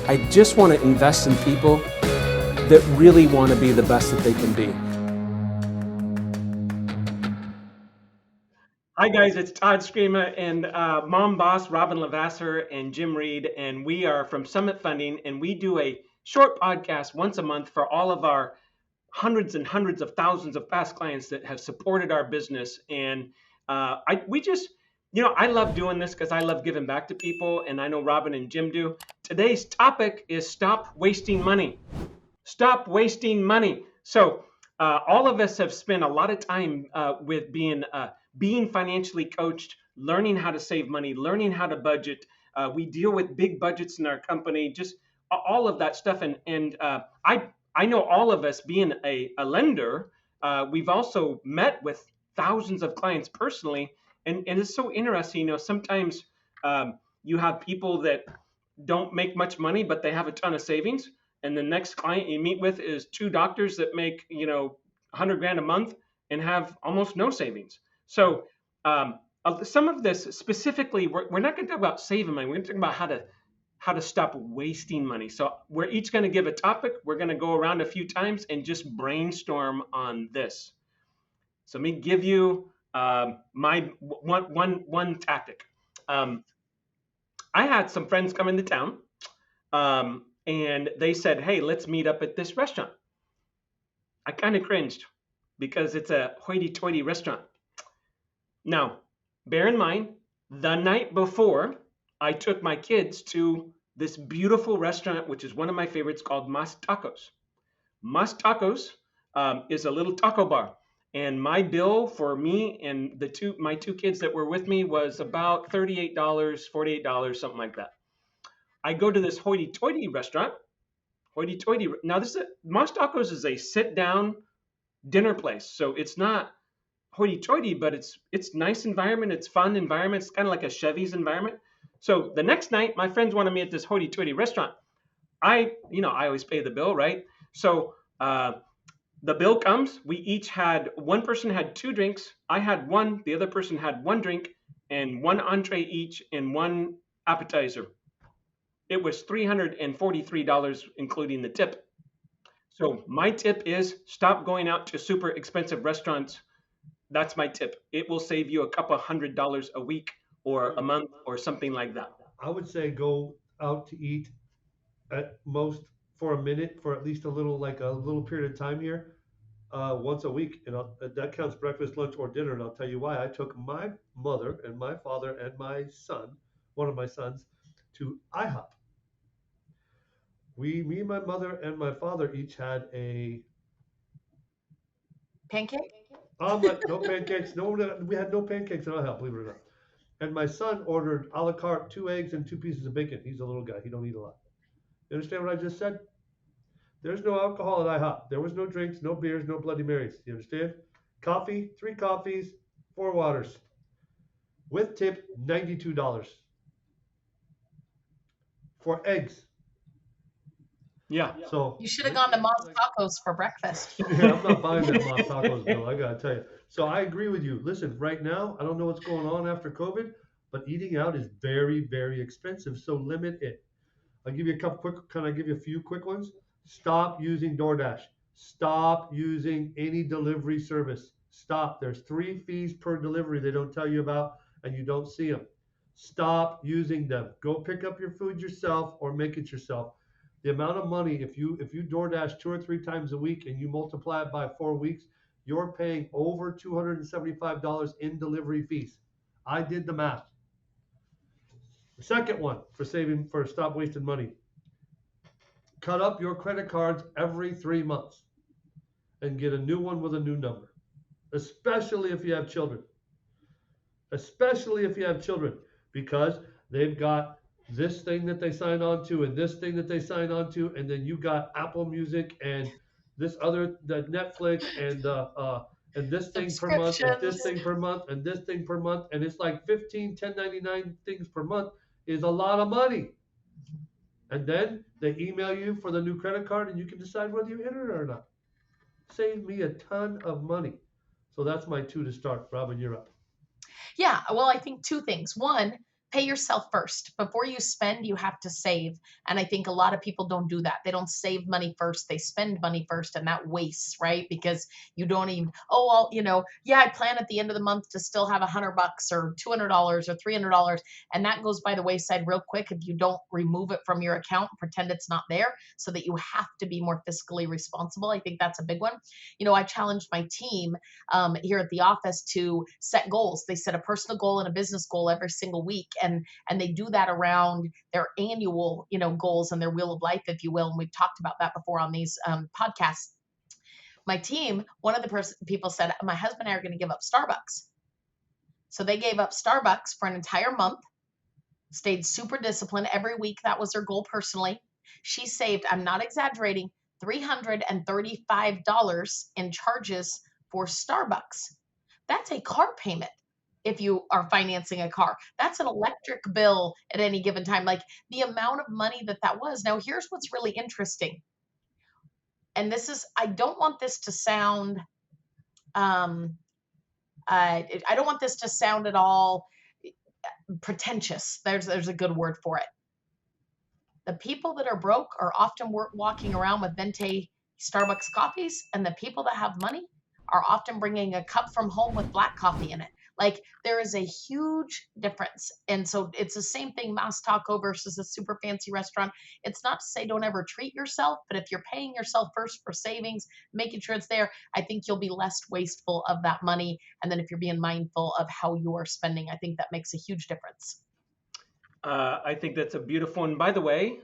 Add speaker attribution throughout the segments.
Speaker 1: I just want to invest in people that really want to be the best that they can be.
Speaker 2: Hi guys, it's Todd Scrima and mom boss Robyn LaVassaur and Jim Reed, and we are from Summit Funding, and we do a short podcast once a month for all of our hundreds and hundreds of thousands of past clients that have supported our business. And I love doing this because I love giving back to people, and I know Robyn and Jim do. Today's topic is stop wasting money. Stop wasting money. So all of us have spent a lot of time with being financially coached, learning how to save money, learning how to budget. We deal with big budgets in our company, just all of that stuff. And I know all of us being a lender, we've also met with thousands of clients personally. And it's so interesting, sometimes you have people that don't make much money, but they have a ton of savings. And the next client you meet with is two doctors that make 100 grand a month and have almost no savings. So some of this specifically, we're not going to talk about saving money. We're going to talk about how to stop wasting money. So we're each going to give a topic. We're going to go around a few times and just brainstorm on this. So let me give you my one tactic. I had some friends come into town, and they said, "Hey, let's meet up at this restaurant." I kind of cringed because it's a hoity-toity restaurant. Now, bear in mind, the night before, I took my kids to this beautiful restaurant, which is one of my favorites, called Mas Tacos. Mas Tacos is a little taco bar. And my bill for me and my two kids that were with me was about $38, $48, something like that. I go to this hoity-toity restaurant. Hoity-toity. Now, Mas Tacos is a sit-down dinner place, so it's not hoity-toity, but it's nice environment. It's fun environment. It's kind of like a Chevy's environment. So the next night, my friends wanted me at this hoity-toity restaurant. I always pay the bill, right? So the bill comes. One person had two drinks. I had one. The other person had one drink and one entree each and one appetizer. It was $343, including the tip. So my tip is stop going out to super expensive restaurants. That's my tip. It will save you a couple $100 a week or a month or something like that.
Speaker 3: I would say go out to eat at most for a minute for at least a little period of time here, once a week, and that counts breakfast, lunch, or dinner. And I'll tell you why. I took my mother and my father and my son, one of my sons, to IHOP. Me, my mother, and my father each had a
Speaker 4: Pancake?
Speaker 3: omelet, no pancakes. No, we had no pancakes at IHOP, believe it or not. And my son ordered a la carte 2 eggs and 2 pieces of bacon. He's a little guy. He don't eat a lot. You understand what I just said? There's no alcohol at IHOP. There was no drinks, no beers, no Bloody Marys. You understand? Coffee, 3 coffees, 4 waters. With tip, $92. For eggs.
Speaker 2: Yeah.
Speaker 3: So
Speaker 4: You should have gone to Mom's Tacos for breakfast.
Speaker 3: yeah, I'm not buying that Mom's Tacos bill. I gotta tell you. So I agree with you. Listen, right now, I don't know what's going on after COVID, but eating out is very, very expensive. So limit it. I'll give you a few quick ones? Stop using DoorDash. Stop using any delivery service. Stop. There's 3 fees per delivery they don't tell you about, and you don't see them. Stop using them. Go pick up your food yourself or make it yourself. The amount of money, if you DoorDash 2 or 3 times a week and you multiply it by 4 weeks, you're paying over $275 in delivery fees. I did the math. The second one for stop wasting money. Cut up your credit cards every 3 months and get a new one with a new number, especially if you have children. Especially if you have children, because they've got this thing that they sign on to and this thing that they sign on to, and then you got Apple Music and the Netflix and this thing per month and this thing per month and this thing per month, and it's like 15 1099 things per month is a lot of money. And then they email you for the new credit card and you can decide whether you enter it or not. Saved me a ton of money. So that's my 2 to start. Robyn, you're up.
Speaker 4: Yeah, well, I think 2 things. One, pay yourself first. Before you spend, you have to save. And I think a lot of people don't do that. They don't save money first. They spend money first, and that wastes, right? Because you don't even, oh, well, yeah, I plan at the end of the month to still have $100 or $200 or $300. And that goes by the wayside real quick if you don't remove it from your account and pretend it's not there, so that you have to be more fiscally responsible. I think that's a big one. I challenged my team here at the office to set goals. They set a personal goal and a business goal every single week, and they do that around their annual goals and their wheel of life, if you will. And we've talked about that before on these podcasts. My team, one of the people said, my husband and I are going to give up Starbucks. So they gave up Starbucks for an entire month, stayed super disciplined every week. That was their goal personally. She saved, I'm not exaggerating, $335 in charges for Starbucks. That's a car payment. If you are financing a car, that's an electric bill at any given time. Like, the amount of money that was. Now, here's what's really interesting. And I don't want this to sound, I don't want this to sound at all pretentious. There's a good word for it. The people that are broke are often walking around with venti Starbucks coffees, and the people that have money are often bringing a cup from home with black coffee in it. Like, there is a huge difference. And so it's the same thing, Mas Taco versus a super fancy restaurant. It's not to say don't ever treat yourself, but if you're paying yourself first for savings, making sure it's there, I think you'll be less wasteful of that money. And then if you're being mindful of how you are spending, I think that makes a huge difference.
Speaker 2: I think that's a beautiful one. By the way,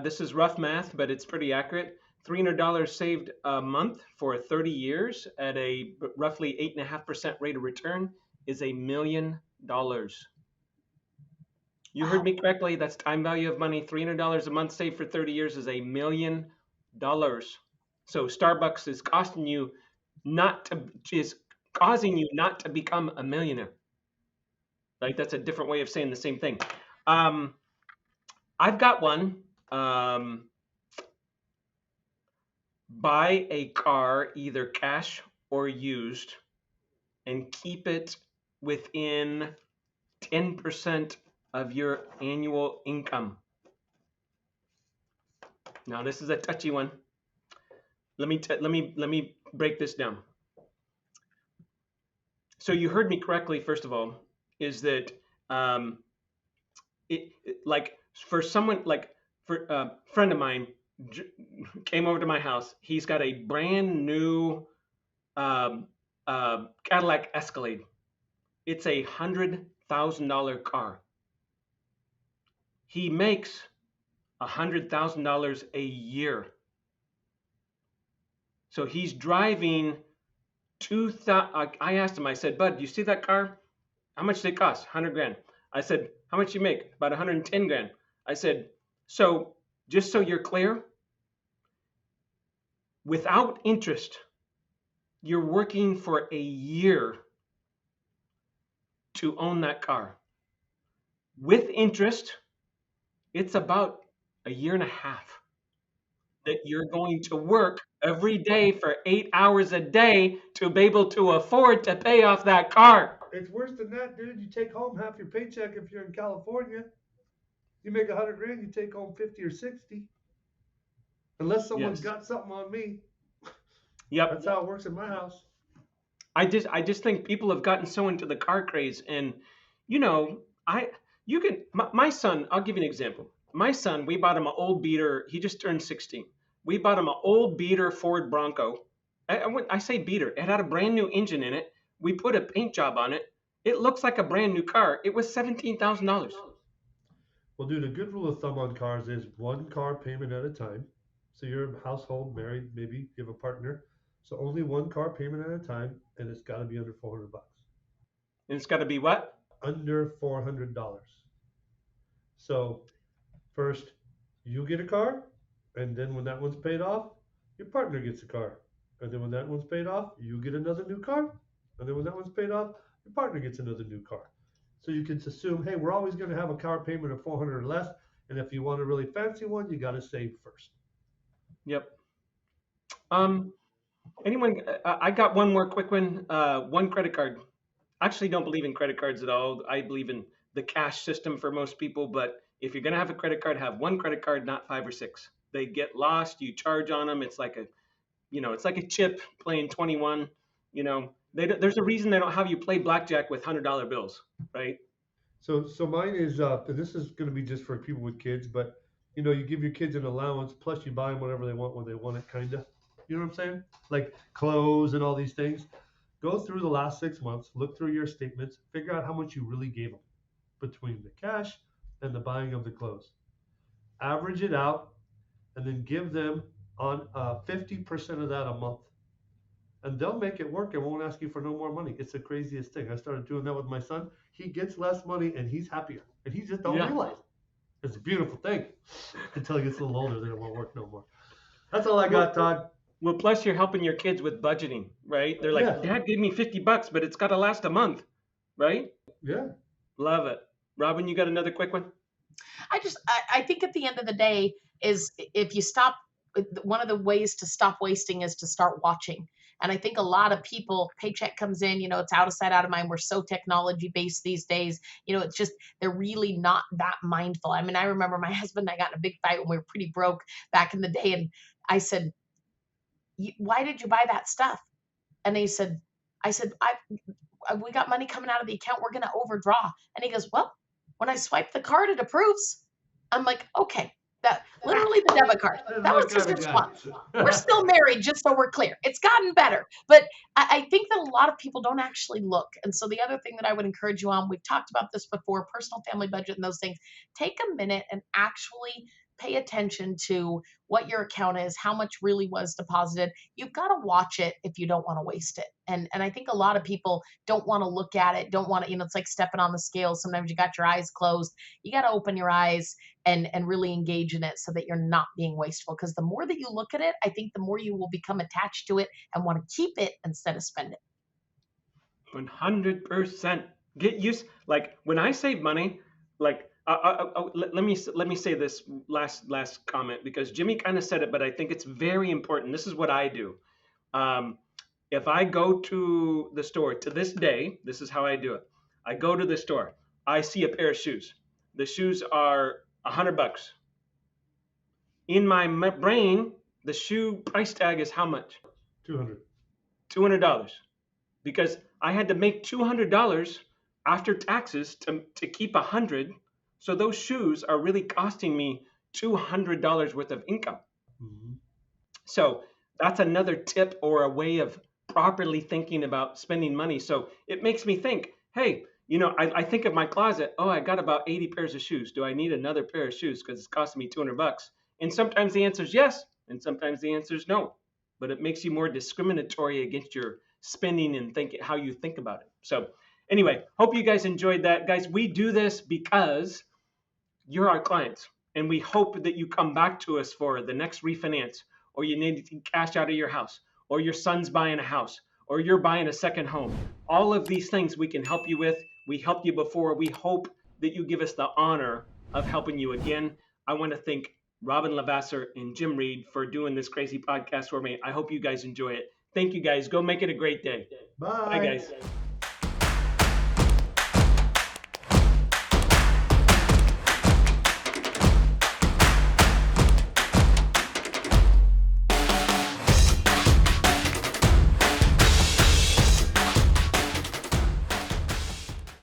Speaker 2: this is rough math, but it's pretty accurate. $300 saved a month for 30 years at a roughly 8.5% rate of return is $1 million. You heard me correctly. That's time value of money. $300 a month saved for 30 years is $1 million. So Starbucks is causing you not to become a millionaire. Right? That's a different way of saying the same thing. I've got one. Buy a car, either cash or used, and keep it within 10% of your annual income. Now, this is a touchy one. Let me break this down. So you heard me correctly. First of all, is that for a friend of mine came over to my house. He's got a brand new Cadillac Escalade. It's a $100,000 car. He makes $100,000 a year. So he's driving 2,000. I asked him, I said, Bud, do you see that car? How much did it cost? 100 grand. I said, how much you make? About 110 grand. I said, so just so you're clear, without interest, you're working for a year to own that car. With interest, it's about a year and a half that you're going to work every day for 8 hours a day to be able to afford to pay off that car.
Speaker 3: It's worse than that, dude. You take home half your paycheck if you're in California. You make 100 grand, you take home 50 or 60. Unless someone's got something on me.
Speaker 2: Yep.
Speaker 3: That's how it works in my house.
Speaker 2: I just think people have gotten so into the car craze, and my son, I'll give you an example. My son, we bought him an old beater. He just turned 16. We bought him an old beater Ford Bronco. I say beater. It had a brand new engine in it. We put a paint job on it. It looks like a brand new car. It was $17,000.
Speaker 3: Well, dude, a good rule of thumb on cars is one car payment at a time. So you're a household, married, maybe you have a partner. So only one car payment at a time, and it's got to be under $400.
Speaker 2: And it's got to be what?
Speaker 3: Under $400. So first, you get a car, and then when that one's paid off, your partner gets a car. And then when that one's paid off, you get another new car. And then when that one's paid off, your partner gets another new car. So you can assume, hey, we're always going to have a car payment of $400 or less. And if you want a really fancy one, you got to save first.
Speaker 2: Yep. Anyone? I got one more quick one. One credit card. I actually don't believe in credit cards at all. I believe in the cash system for most people, but if you're going to have a credit card, have one credit card, not 5 or 6. They get lost. You charge on them. It's like a chip playing 21. There's a reason they don't have you play blackjack with $100 bills, right?
Speaker 3: So mine is and this is going to be just for people with kids, but you give your kids an allowance plus you buy them whatever they want when they want it, kind of. You know what I'm saying? Like clothes and all these things. Go through the last 6 months, look through your statements, figure out how much you really gave them between the cash and the buying of the clothes. Average it out, and then give them on 50% of that a month. And they'll make it work and won't ask you for no more money. It's the craziest thing. I started doing that with my son. He gets less money and he's happier. And he just don't realize it. It's a beautiful thing. Until he gets a little older, then it won't work no more. That's all I got, Todd.
Speaker 2: Well, plus you're helping your kids with budgeting, right? They're like, Dad gave me $50, but it's got to last a month, right?
Speaker 3: Yeah.
Speaker 2: Love it. Robyn, you got another quick one?
Speaker 4: I think at the end of the day is if you stop, one of the ways to stop wasting is to start watching. And I think a lot of people, paycheck comes in, it's out of sight, out of mind. We're so technology based these days. It's just, they're really not that mindful. I mean, I remember my husband and I got in a big fight when we were pretty broke back in the day. And I said, why did you buy that stuff? And I said, we got money coming out of the account. We're going to overdraw. And he goes, well, when I swipe the card, it approves. I'm like, okay. That literally the debit card. That was his response. We're still married, just so we're clear. It's gotten better. But I think that a lot of people don't actually look. And so the other thing that I would encourage you on, we've talked about this before, personal family budget and those things. Take a minute and actually pay attention to what your account is, how much really was deposited. You've got to watch it if you don't want to waste it. And I think a lot of people don't want to look at it, don't want to, it's like stepping on the scale. Sometimes you got your eyes closed. You got to open your eyes and really engage in it so that you're not being wasteful. Because the more that you look at it, I think the more you will become attached to it and want to keep it instead of spend it.
Speaker 2: 100%. Get used, like when I save money, like let me say this last comment, because Jimmie kind of said it, but I think it's very important. This is what I do. If I go to the store, to this day, this is how I do it. I go to the store. I see a pair of shoes. The shoes are $100. In my brain, the shoe price tag is how much? $200. Because I had to make $200 after taxes to keep $100. So those shoes are really costing me $200 worth of income.
Speaker 3: Mm-hmm.
Speaker 2: So that's another tip or a way of properly thinking about spending money. So it makes me think, hey, I think of my closet. Oh, I got about 80 pairs of shoes. Do I need another pair of shoes because it's costing me $200? And sometimes the answer is yes, and sometimes the answer is no. But it makes you more discriminatory against your spending and how you think about it. So anyway, hope you guys enjoyed that. Guys, we do this because you're our clients, and we hope that you come back to us for the next refinance, or you need to cash out of your house, or your son's buying a house, or you're buying a second home. All of these things we can help you with. We helped you before. We hope that you give us the honor of helping you again. I want to thank Robyn LaVassaur and Jim Reed for doing this crazy podcast for me. I hope you guys enjoy it. Thank you, guys. Go make it a great day.
Speaker 3: Bye.
Speaker 2: Bye, guys.